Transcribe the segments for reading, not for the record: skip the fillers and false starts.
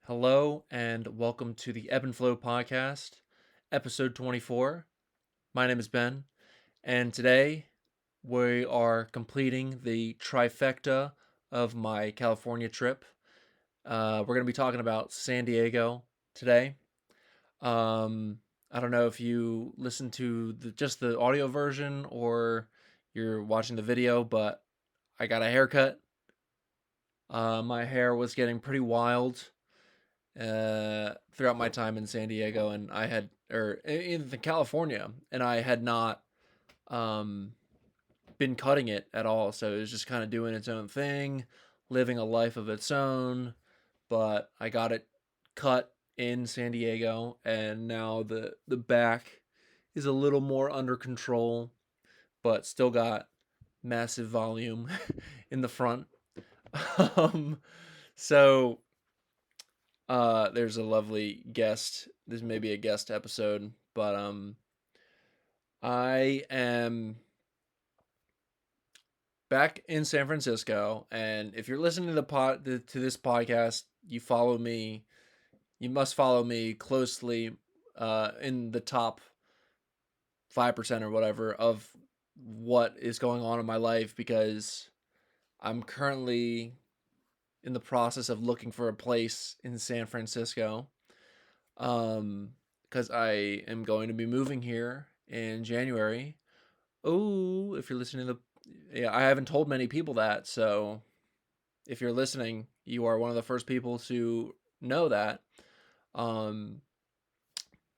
Hello and welcome to the Ebbenflow podcast, episode 24. My name is Ben, and today we are completing the trifecta of my California trip. We're going to be talking about San Diego today. Um, I don't know if you listen to just the audio version or you're watching the video, but I got a haircut. My hair was getting pretty wild throughout my time in San Diego, and I had or in California, and I had not um, been cutting it at all. So it was just kind of doing its own thing, living a life of its own. But I got it cut in San Diego, and now the back is a little more under control, but still got massive volume in the front. um, so there's a lovely guest. This may be a guest episode, but I am back in San Francisco, and if you're listening to to this podcast, you follow me. You must follow me closely in the top 5% or whatever of what is going on in my life because I'm currently in the process of looking for a place in San Francisco. Because I am going to be moving here in January. Oh, if you're listening to yeah, I haven't told many people that, so if you're listening, you are one of the first people to know that. Um,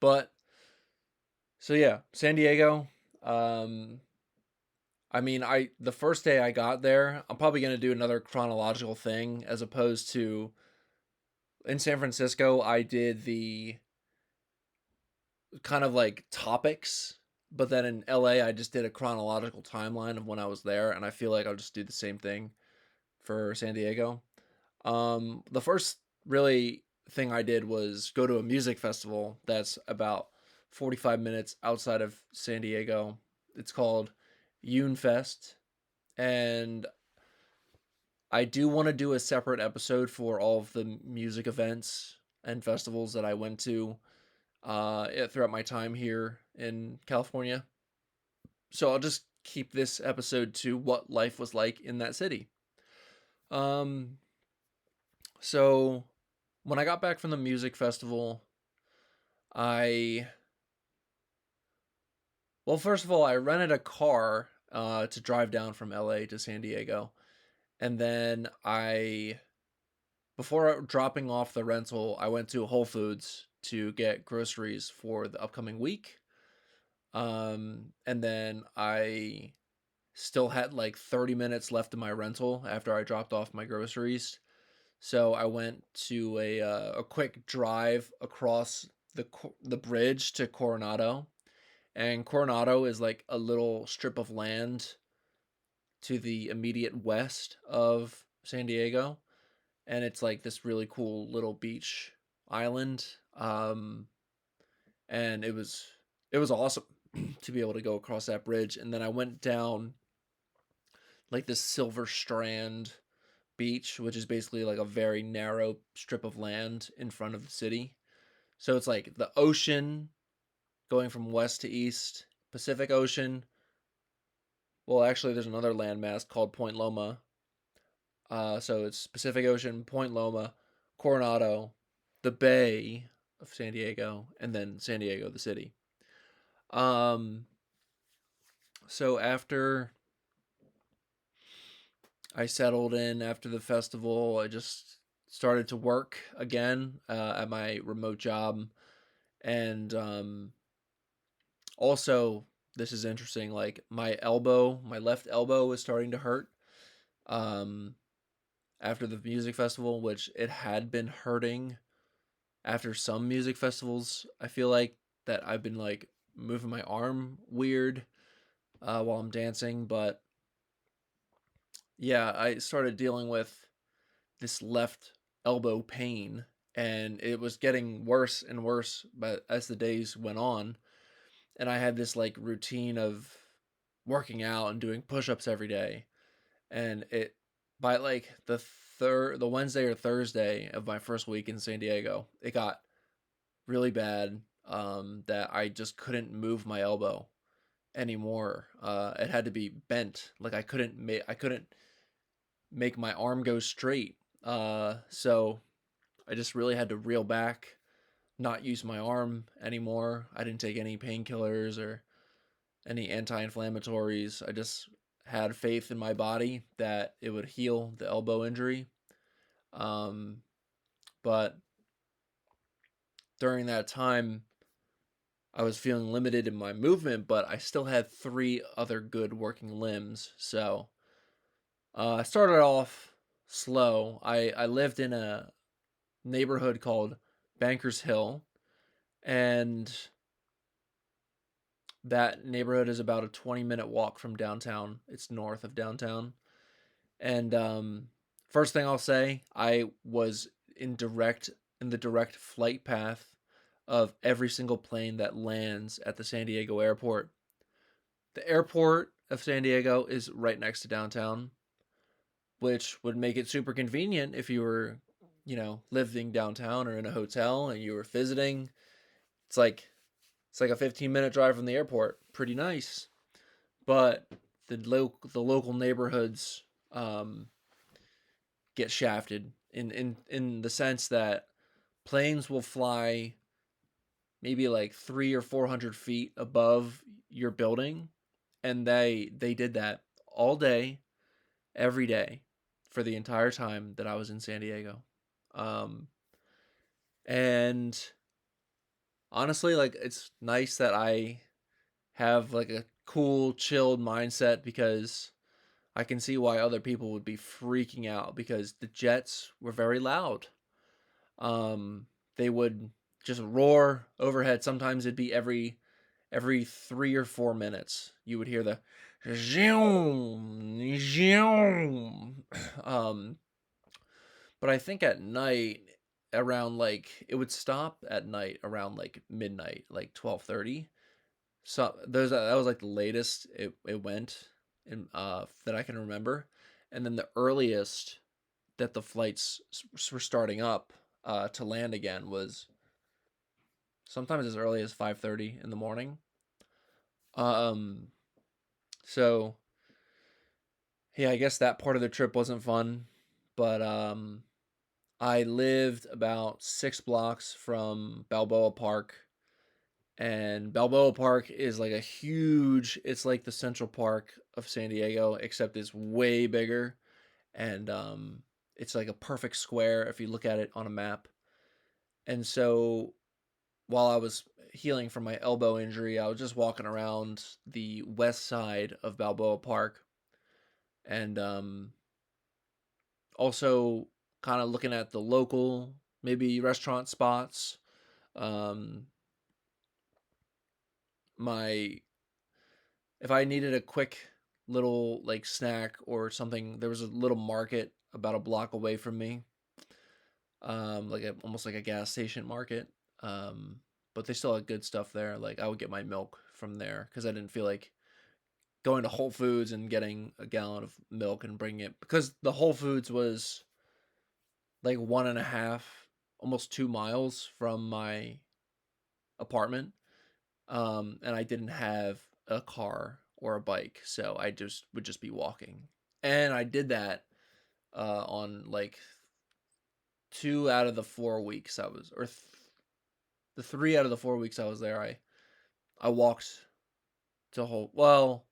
but so yeah, San Diego. Um, I mean, the first day I got there, I'm probably gonna do another chronological thing as opposed to in San Francisco. I did the kind of like topics, but then in LA I just did a chronological timeline of when I was there, and I feel like I'll just do the same thing for San Diego. The first really thing I did was go to a music festival that's about 45 minutes outside of San Diego. It's called Fest, and I do want to do a separate episode for all of the music events and festivals that I went to throughout my time here in California. So I'll just keep this episode to what life was like in that city. Um, so when I got back from the music festival, I well, first of all, I rented a car to drive down from LA to San Diego, and then before dropping off the rental, I went to Whole Foods to get groceries for the upcoming week. And then I still had like 30 minutes left in my rental after I dropped off my groceries. So I went to a quick drive across the bridge to Coronado. And Coronado is like a little strip of land to the immediate west of San Diego, and it's like this really cool little beach island. And it was awesome to be able to go across that bridge, and then I went down like this Silver Strand beach, which is basically like a very narrow strip of land in front of the city. So it's like the ocean going from west to east, Pacific Ocean. Well, actually, there's another landmass called Point Loma. So it's Pacific Ocean, Point Loma, Coronado, the Bay of San Diego, and then San Diego, the city. Um, so after I settled in after the festival, I just started to work again at my remote job, and also this is interesting. Like my left elbow was starting to hurt. Um, After the music festival, which it had been hurting after some music festivals. I feel like that I've been like moving my arm weird while I'm dancing, but yeah, I started dealing with this left elbow pain, and it was getting worse and worse but as the days went on, and I had this like routine of working out and doing push-ups every day, and it by like the the Wednesday or Thursday of my first week in San Diego, it got really bad, that I just couldn't move my elbow anymore. It had to be bent. Like I couldn't make my arm go straight. So I just really had to reel back, not use my arm anymore. I didn't take any painkillers or any anti-inflammatories. I just had faith in my body that it would heal the elbow injury. Um, but during that time, I was feeling limited in my movement, but I still had three other good working limbs. So I started off slow. I lived in a neighborhood called Bankers Hill, and that neighborhood is about a 20-minute walk from downtown. It's north of downtown. And first thing I'll say, I was in the direct flight path of every single plane that lands at the San Diego airport. The airport of San Diego is right next to downtown, which would make it super convenient if you were, living downtown or in a hotel and you were visiting. It's like it's like a 15-minute drive from the airport. Pretty nice. But the local neighborhoods um, get shafted in the sense that planes will fly maybe like 300 or 400 feet above your building, and they did that all day, every day, for the entire time that I was in San Diego. Um, and honestly, like it's nice that I have like a cool, chilled mindset because I can see why other people would be freaking out because the jets were very loud. Um, they would just roar overhead. Sometimes it'd be every 3 or 4 minutes. You would hear the zoom, zoom. Um, but I think at night around like it would stop at night around like midnight, like 12:30. So that was like the latest it went in that I can remember. And then the earliest that the flights were starting up to land again was sometimes as early as 5:30 in the morning. Um so yeah, I guess that part of the trip wasn't fun, but I lived about 6 blocks from Balboa Park, and Balboa Park is like a huge, it's like the Central Park of San Diego except it's way bigger, and it's like a perfect square if you look at it on a map. And so while I was healing from my elbow injury, I was just walking around the west side of Balboa Park, and also kind of looking at the local maybe restaurant spots. Um, my if I needed a quick little like snack or something, there was a little market about a block away from me, like almost like a gas station market. Um, but they still had good stuff there. Like I would get my milk from there because I didn't feel like going to Whole Foods and getting a gallon of milk and bringing it because the Whole Foods was like 1.5, almost 2 miles from my apartment. And I didn't have a car or a bike, so I just would just be walking. And I did that on like 2 out of the 4 weeks I was, the 3 out of the 4 weeks I was there. I walked to Whole. Well,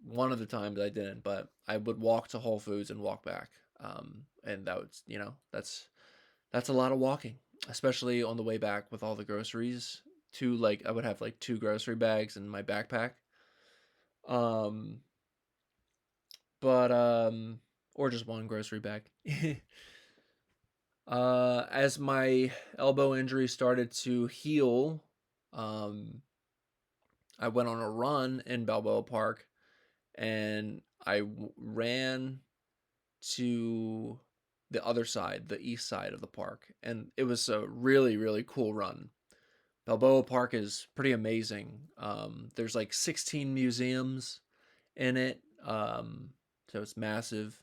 one of the times I didn't, but I would walk to Whole Foods and walk back. And that was, that's a lot of walking, especially on the way back with all the groceries. I would have like two grocery bags in my backpack. Um, but or just one grocery bag. As my elbow injury started to heal, um, I went on a run in Balboa Park, and ran to the other side, the east side of the park, and it was a really really cool run. Balboa Park is pretty amazing. There's like 16 museums in it, so it's massive,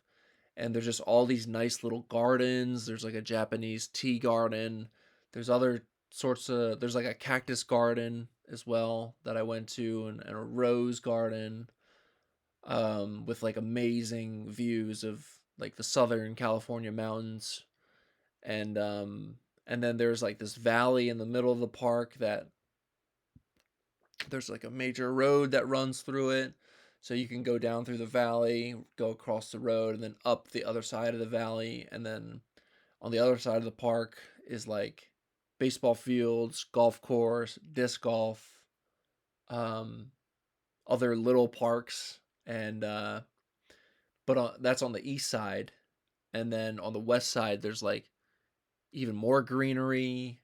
and there's just all these nice little gardens. There's like a Japanese tea garden. There's other sorts of there's like a cactus garden as well that I went to, and a rose garden, with like amazing views of like the Southern California mountains, and then there's like this valley in the middle of the park that there's like a major road that runs through it. So you can go down through the valley, go across the road, and then up the other side of the valley. And then on the other side of the park is like baseball fields, golf course, disc golf, um, other little parks. And, that's on the east side. And then on the west side, there's like even more greenery.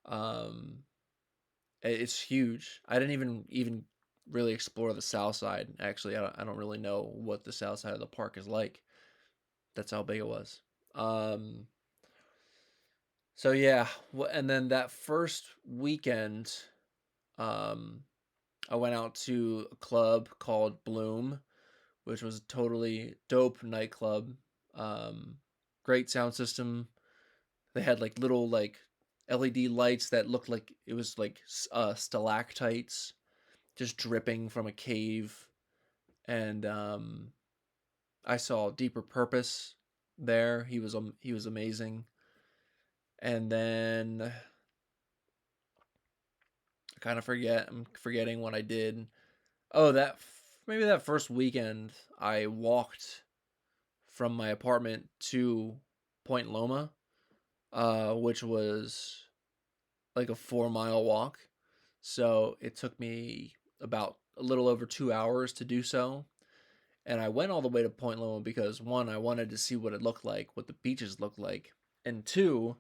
Um, it's huge. I didn't even really explore the south side. Actually, I don't really know what the south side of the park is like. That's how big it was. Um, so yeah, and then that first weekend, um, I went out to a club called Bloom, which was a totally dope nightclub. Um, Great sound system. They had like little like LED lights that looked like it was like stalactites just dripping from a cave. And I saw Deeper Purpose there. He was amazing. And then I kind of forget. I'm forgetting what I did. Oh, maybe that first weekend I walked from my apartment to Point Loma, which was like a 4 mile walk. So it took me about a little over 2 hours to do so. And I went all the way to Point Loma because one, I wanted to see what it looked like, what the beaches looked like, and two,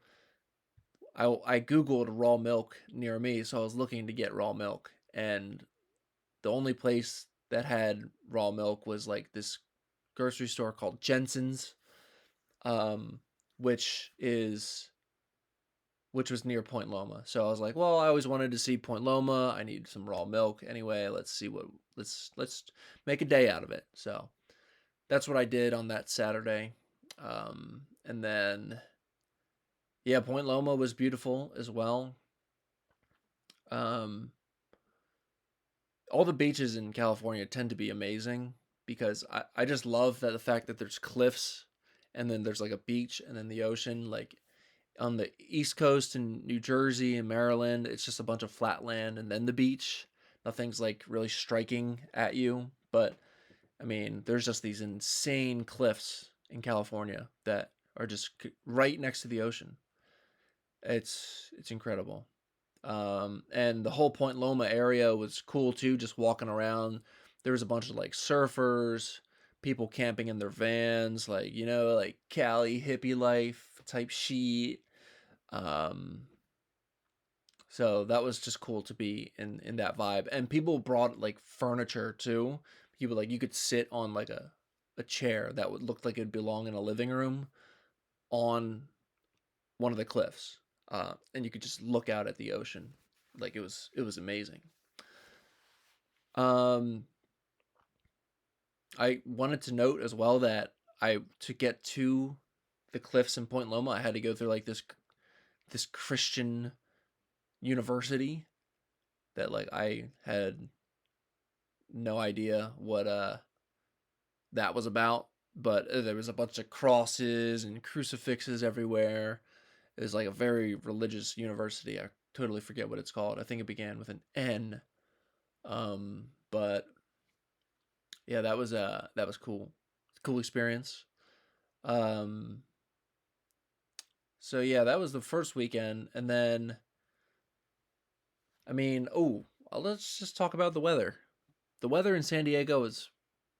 I googled raw milk near me, so I was looking to get raw milk, and the only place that had raw milk was like this grocery store called Jensen's, um, which is which was near Point Loma. So I was like, well, I always wanted to see Point Loma. I need some raw milk anyway. Let's make a day out of it. So that's what I did on that Saturday. And then yeah, Point Loma was beautiful as well. Um, all the beaches in California tend to be amazing because I just love that the fact that there's cliffs and then there's like a beach and then the ocean. Like on the East Coast in New Jersey and Maryland, it's just a bunch of flat land and then the beach. Nothing's like really striking at you, but I mean, there's just these insane cliffs in California that are just right next to the ocean. It's incredible. And the whole Point Loma area was cool too, just walking around. There was a bunch of like surfers, people camping in their vans, like, like Cali hippie life type shit. Um, so that was just cool to be in that vibe. And people brought like furniture too. People like you could sit on like a chair that would look like it'd belong in a living room on one of the cliffs. And you could just look out at the ocean. Like it was amazing. Um, I wanted to note as well that I to get to the cliffs in Point Loma, I had to go through like this Christian university that like I had no idea what that was about, but there was a bunch of crosses and crucifixes everywhere. It was like a very religious university. I totally forget what it's called. I think it began with an N. But yeah, that was cool. Cool experience. Um, so yeah, that was the first weekend, and then I mean, let's just talk about the weather. The weather in San Diego is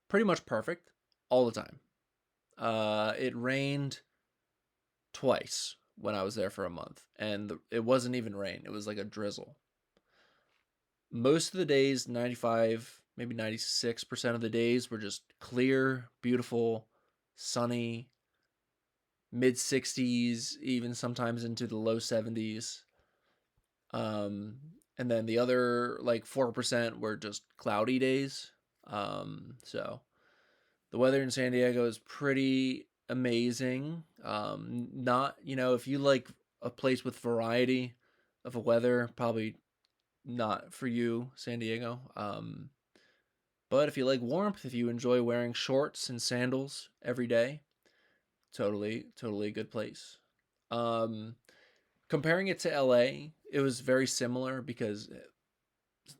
pretty much perfect all the time. It rained twice when I was there for a month, and it wasn't even rain. It was like a drizzle. Most of the days, 95, maybe 96% of the days were just clear, beautiful, sunny, mid 60s, even sometimes into the low 70s. Um, and then the other like 4% were just cloudy days. So the weather in San Diego is pretty amazing. Not, if you like a place with variety of a weather, probably not for you, San Diego. But if you like warmth, if you enjoy wearing shorts and sandals every day, totally, totally a good place. Um, Comparing it to LA, it was very similar because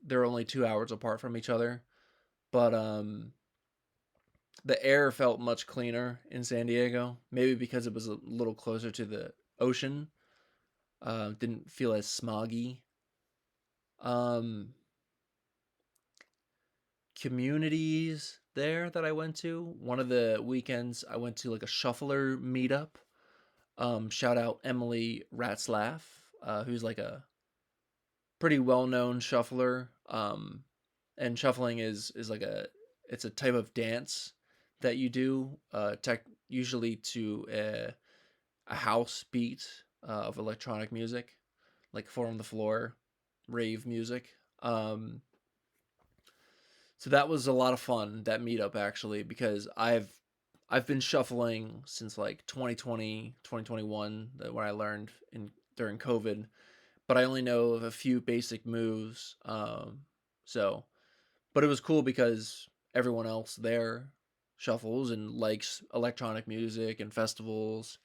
they're only 2 hours apart from each other. But the air felt much cleaner in San Diego, maybe because it was a little closer to the ocean. Didn't feel as smoggy. Um, Communities there that I went to. One of the weekends I went to like a shuffler meetup. Shout out Emily Ratzlaff, who's like a pretty well known shuffler. And shuffling is like it's a type of dance that you do, usually to a house beat of electronic music, like four on the floor, rave music. Um, So that was a lot of fun, that meetup actually, because I've been shuffling since like 2020, 2021, when I learned in during COVID, but I only know of a few basic moves. So, but it was cool because everyone else there shuffles and likes electronic music and festivals.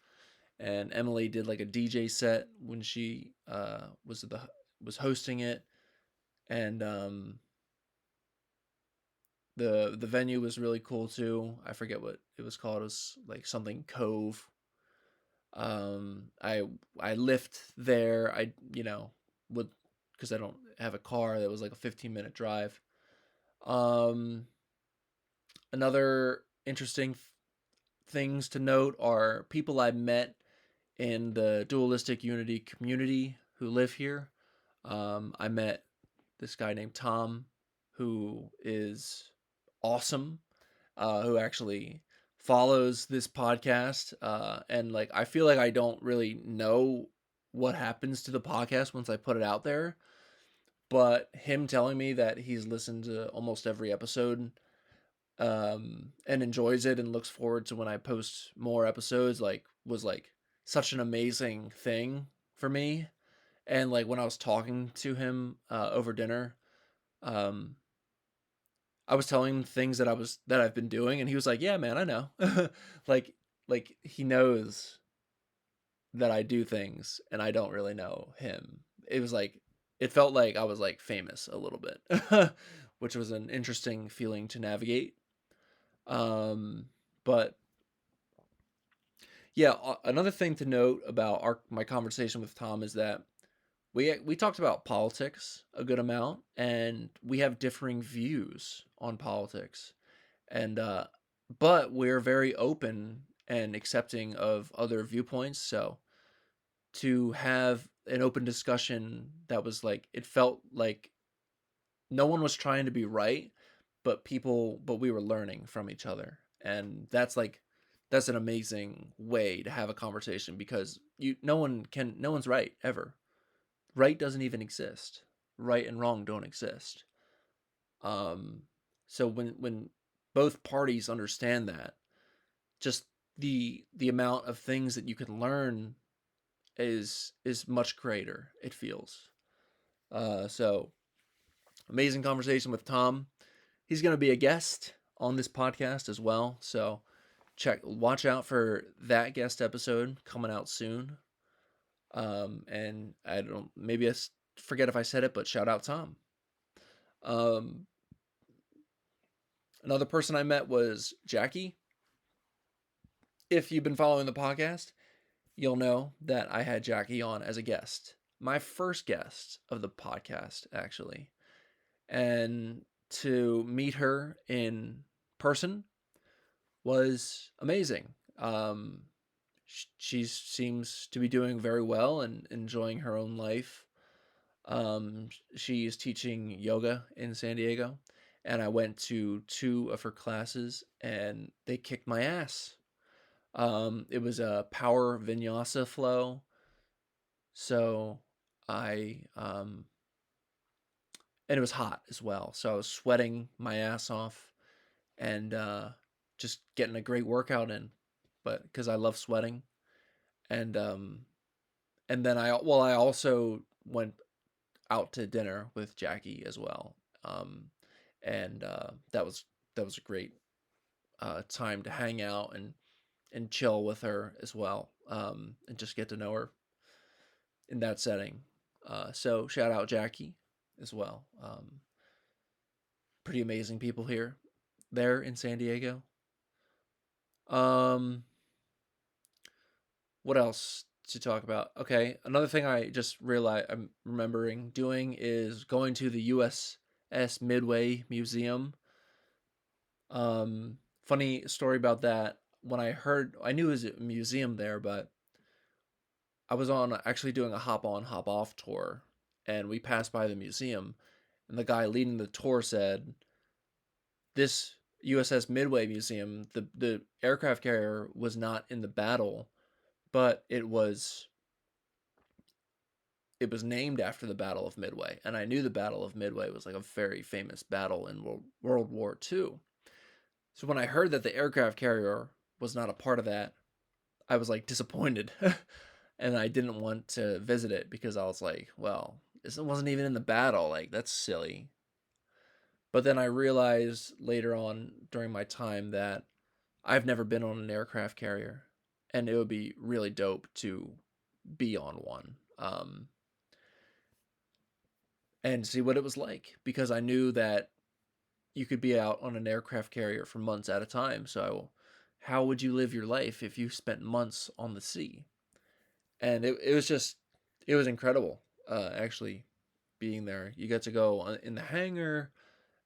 And Emily did like a DJ set when she was hosting it, and the venue was really cool too. I forget what it was called. It was like something Cove. I lived there. I would, because I don't have a car. That was like a 15-minute drive. Um, Another interesting things to note are people I met in the dualistic unity community who live here. I met this guy named Tom, who is awesome, who actually follows this podcast. And like, I feel like I don't really know what happens to the podcast once I put it out there. But him telling me that he's listened to almost every episode, and enjoys it and looks forward to when I post more episodes, like, was like such an amazing thing for me. And like when I was talking to him over dinner, um, I was telling him things that I've been doing, and he was like, "Yeah, man, I know." like like he knows that I do things, and I don't really know him. It was like it felt like I was like famous a little bit, which was an interesting feeling to navigate. But yeah, another thing to note about our my conversation with Tom is that we talked about politics a good amount, and we have differing views on politics, and but we're very open and accepting of other viewpoints. So to have an open discussion that was like, it felt like no one was trying to be right, but we were learning from each other, and that's an amazing way to have a conversation, because no one's right ever. Right doesn't even exist. Right and wrong don't exist. Um, so when both parties understand that, just the amount of things that you can learn is much greater. It feels. So amazing conversation with Tom. He's going to be a guest on this podcast as well. So watch out for that guest episode coming out soon. And I don't, maybe forget if I said it, but shout out Tom. Um, Another person I met was Jackie. If you've been following the podcast, you'll know that I had Jackie on as a guest. My first guest of the podcast, actually. And to meet her in person was amazing. She seems to be doing very well and enjoying her own life. She's teaching yoga in San Diego, and I went to two of her classes, and they kicked my ass. It was a power vinyasa flow, so I and it was hot as well, so I was sweating my ass off, and just getting a great workout in. but because I love sweating, and and then I also went out to dinner with Jackie as well, um, and that was a great time to hang out and chill with her as well, and just get to know her in that setting. So shout out Jackie as well. Pretty amazing people here, there in San Diego. Um, what else to talk about? Okay, another thing I just realized I'm remembering doing is going to the USS Midway Museum. Funny story about that. When I heard, I knew it was a museum there, but I was on actually doing a hop on, hop off tour, and we passed by the museum, and the guy leading the tour said, "This USS Midway Museum, the aircraft carrier was not in the battle, but it was named after the Battle of Midway." And I knew the Battle of Midway was like a very famous battle in World War II. So when I heard that the aircraft carrier was not a part of that, I was like disappointed. And I didn't want to visit it because I was like, well, this wasn't even in the battle. Like, that's silly. But then I realized later on during my time that I've never been on an aircraft carrier, and it would be really dope to be on one, and see what it was like, because I knew that you could be out on an aircraft carrier for months at a time. So, how would you live your life if you spent months on the sea? And it was just, it was incredible, actually, being there. You get to go in the hangar,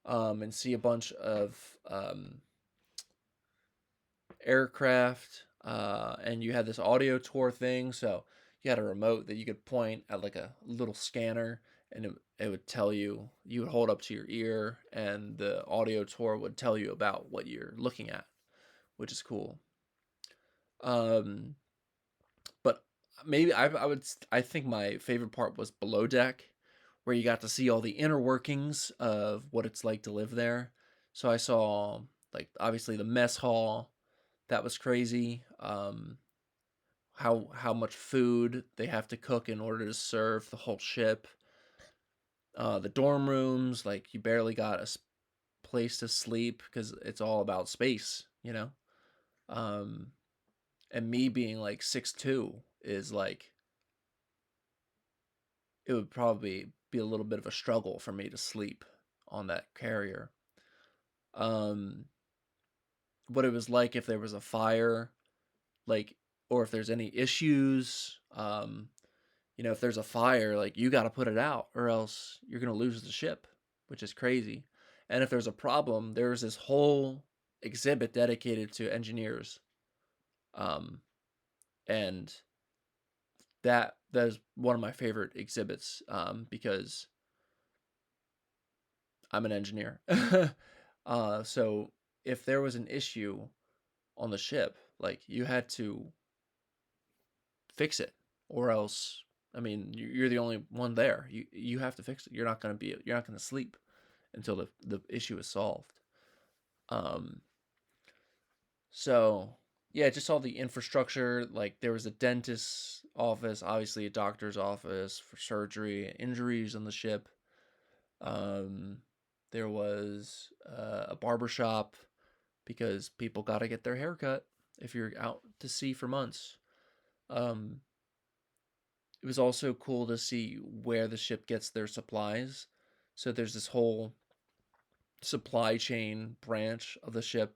and see a bunch of aircraft, and you had this audio tour thing. So you had a remote that you could point at like a little scanner, and it would tell you, you would hold up to your ear, and the audio tour would tell you about what you're looking at, which is cool. Um, but maybe I think my favorite part was below deck, where you got to see all the inner workings of what it's like to live there. So I saw, like, obviously the mess hall. That was crazy. How much food they have to cook in order to serve the whole ship. The dorm rooms, like, you barely got a place to sleep because it's all about space, you know. Um, and me being like 6'2" is like, it would probably be a little bit of a struggle for me to sleep on that carrier. Um, what it was like if there was a fire, like, or if there's any issues. If there's a fire, like, you got to put it out, or else you're gonna lose the ship, which is crazy. And if there's a problem, there's this whole exhibit dedicated to engineers, um, and that is one of my favorite exhibits, because I'm an engineer. So if there was an issue on the ship, like, you had to fix it, or else, I mean, you're the only one there. You have to fix it. You're not gonna sleep until the issue is solved. Um, so yeah, just all the infrastructure. Like, there was a dentist's office, obviously a doctor's office for surgery, injuries on the ship. Um, there was a barber shop because people got to get their hair cut if you're out to sea for months. Um, it was also cool to see where the ship gets their supplies. So there's this whole supply chain branch of the ship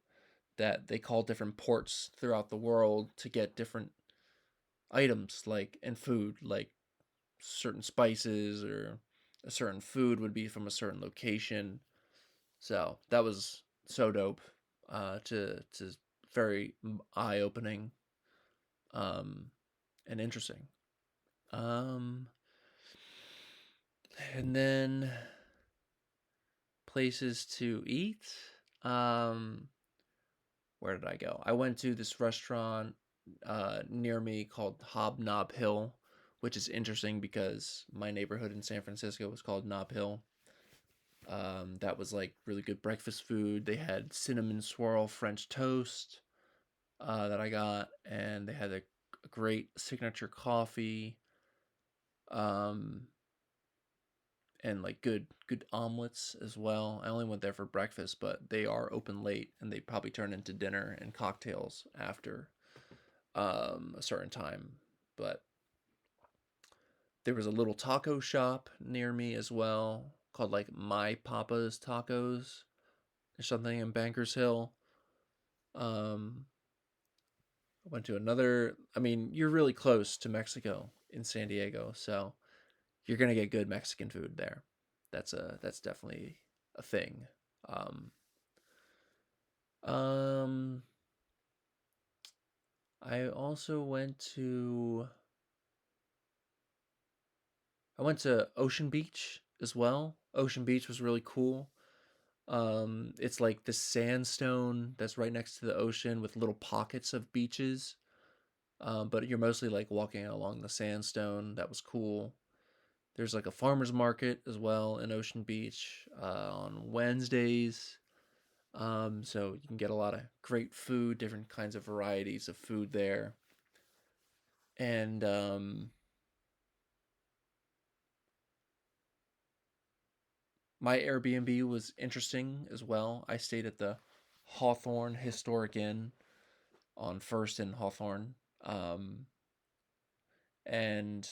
that they call different ports throughout the world to get different items, like, and food, like certain spices, or a certain food would be from a certain location. So that was so dope, to very eye opening, um and interesting. Um and then places to eat. Um where did I go? I went to this restaurant near me called Hobnob Hill, which is interesting because my neighborhood in San Francisco was called Nob Hill. That was like really good breakfast food. They had cinnamon swirl French toast. that I got, and they had a great signature coffee, um, and like good omelets as well. I only went there for breakfast, but they are open late, and they probably turn into dinner and cocktails after a certain time. But there was a little taco shop near me as well called like My Papa's Tacos or something in Bankers Hill. Um, I went to another. I mean, you're really close to Mexico in San Diego, so you're gonna get good Mexican food there. That's definitely a thing. Um, um, I also went to Ocean Beach as well. Ocean Beach was really cool. It's like the sandstone that's right next to the ocean with little pockets of beaches. But you're mostly like walking along the sandstone. That was cool. There's like a farmer's market as well in Ocean Beach on Wednesdays. So you can get a lot of great food, different kinds of varieties of food there. And my Airbnb was interesting as well. I stayed at the Hawthorne Historic Inn on First and Hawthorne. And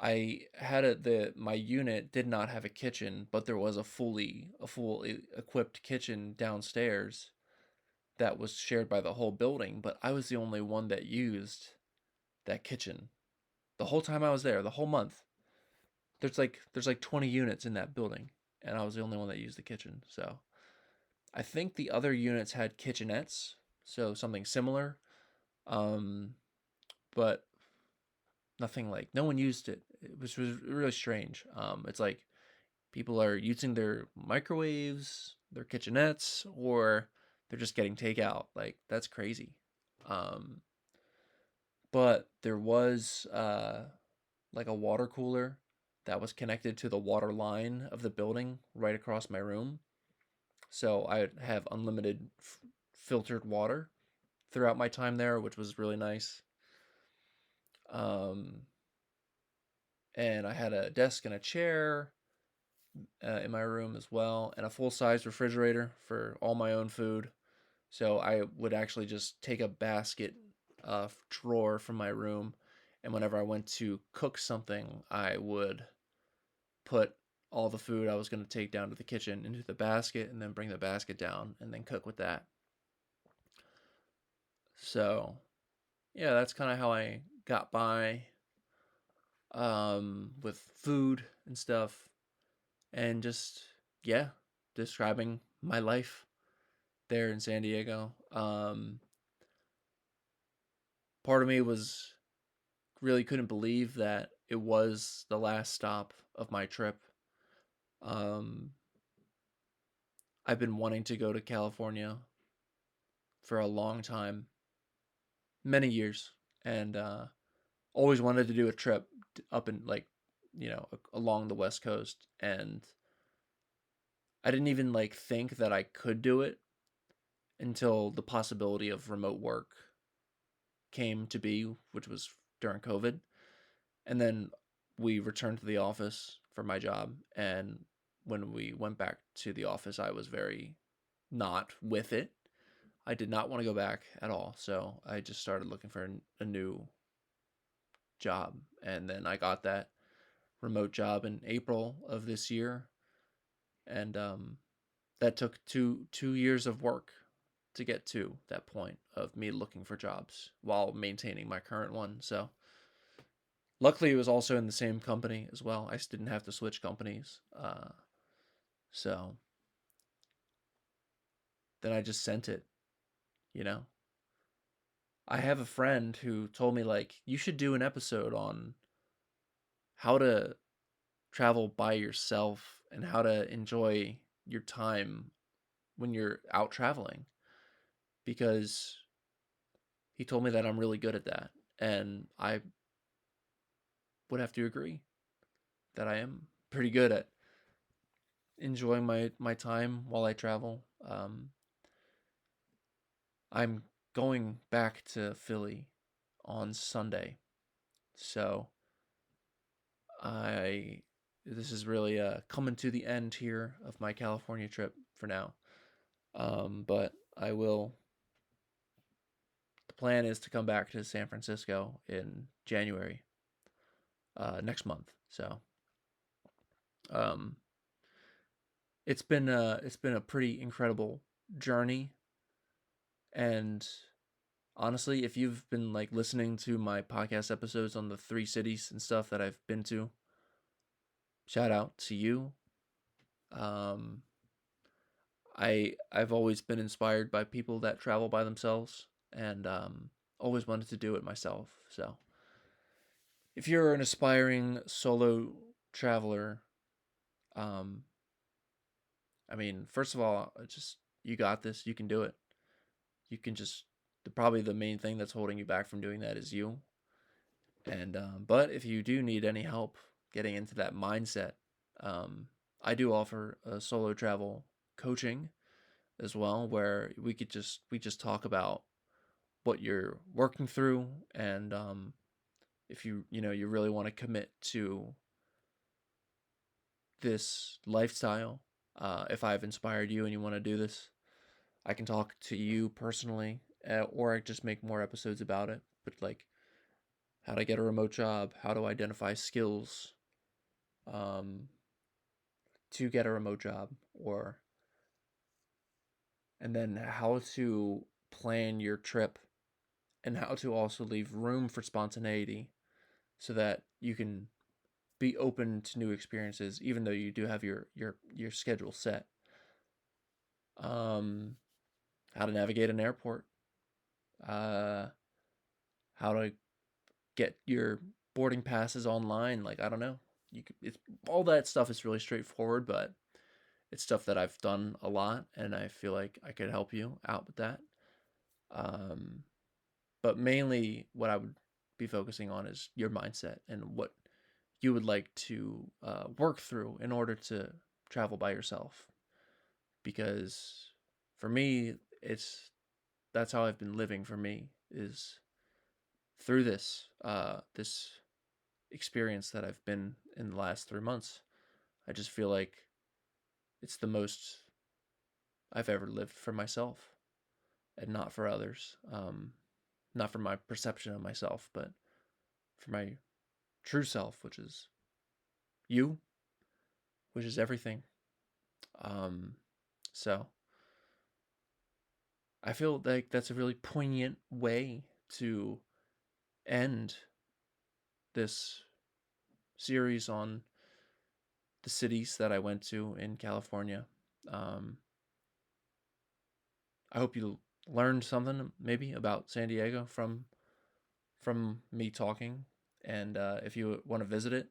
I had the my unit did not have a kitchen, but there was a full equipped kitchen downstairs that was shared by the whole building, but I was the only one that used that kitchen the whole time I was there, the whole month. There's like 20 units in that building, and I was the only one that used the kitchen. So I think the other units had kitchenettes, so something similar, um, but nothing like no one used it. It was really strange. It's like people are using their microwaves, their kitchenettes, or they're just getting takeout. Like that's crazy. Um, but there was like a water cooler that was connected to the water line of the building right across my room. So I would have unlimited filtered water throughout my time there, which was really nice. Um, and I had a desk and a chair in my room as well, and a full size refrigerator for all my own food. So I would actually just take a basket drawer from my room, and whenever I went to cook something, I would put all the food I was going to take down to the kitchen into the basket and then bring the basket down and then cook with that. So, yeah, that's kind of how I got by with food and stuff and just, yeah, describing my life there in San Diego. Part of me was really couldn't believe that it was the last stop of my trip. Um, I've been wanting to go to California for a long time, many years, and always wanted to do a trip up in like, along the West Coast. And I didn't even like think that I could do it until the possibility of remote work came to be, which was during COVID. And then we returned to the office for my job. And when we went back to the office, I was very not with it. I did not want to go back at all. So I just started looking for a new job. And then I got that remote job in April of this year. And that took two years of work to get to that point of me looking for jobs while maintaining my current one. So luckily, it was also in the same company as well. I just didn't have to switch companies. So then I just sent it, you know. I have a friend who told me like you should do an episode on how to travel by yourself and how to enjoy your time when you're out traveling because he told me that I'm really good at that and I would have to agree that I am pretty good at enjoying my time while I travel. I'm going back to Philly on Sunday. So I this is really coming to the end here of my California trip for now. But I will. The plan is to come back to San Francisco in January, next month. So um, it's been a pretty incredible journey, and honestly, if you've been like listening to my podcast episodes on the three cities and stuff that I've been to, shout out to you. Um, I've always been inspired by people that travel by themselves, and always wanted to do it myself. So if you're an aspiring solo traveler, um, I mean, first of all, just you got this. You can do it. You can just probably the main thing that's holding you back from doing that is you. And but if you do need any help getting into that mindset, um, I do offer a solo travel coaching as well, where we just talk about what you're working through, and if you really want to commit to this lifestyle, if I've inspired you and you want to do this, I can talk to you personally, or I just make more episodes about it. But like how to get a remote job, how to identify skills um, to get a remote job, or and then how to plan your trip and how to also leave room for spontaneity so that you can be open to new experiences even though you do have your schedule set. Um, how to navigate an airport, uh, how to get your boarding passes online. Like I don't know, it's all that stuff is really straightforward, but it's stuff that I've done a lot, and I feel like I could help you out with that. Um, but mainly, what I would be focusing on is your mindset and what you would like to work through in order to travel by yourself. Because for me, it's that's how I've been living. For me, is through this experience that I've been in the last 3 months. I just feel like it's the most I've ever lived for myself and not for others. Not for my perception of myself, but for my true self, which is you, which is everything. Um, so I feel like that's a really poignant way to end this series on the cities that I went to in California. Um, I hope you learned something maybe about San Diego from me talking. And if you want to visit it,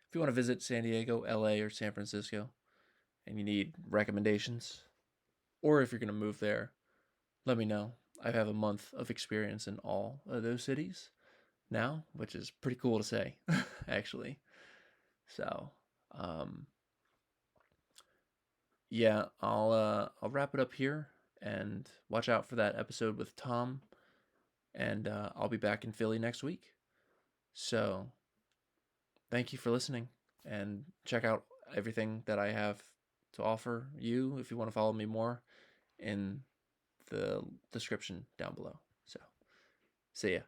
if you want to visit San Diego, LA, or San Francisco, and you need recommendations, or if you're going to move there, let me know. I have a month of experience in all of those cities now, which is pretty cool to say, actually. So, um, yeah, I'll wrap it up here, and watch out for that episode with Tom, and I'll be back in Philly next week. So, thank you for listening, and check out everything that I have to offer you if you want to follow me more in the description down below. So, see ya.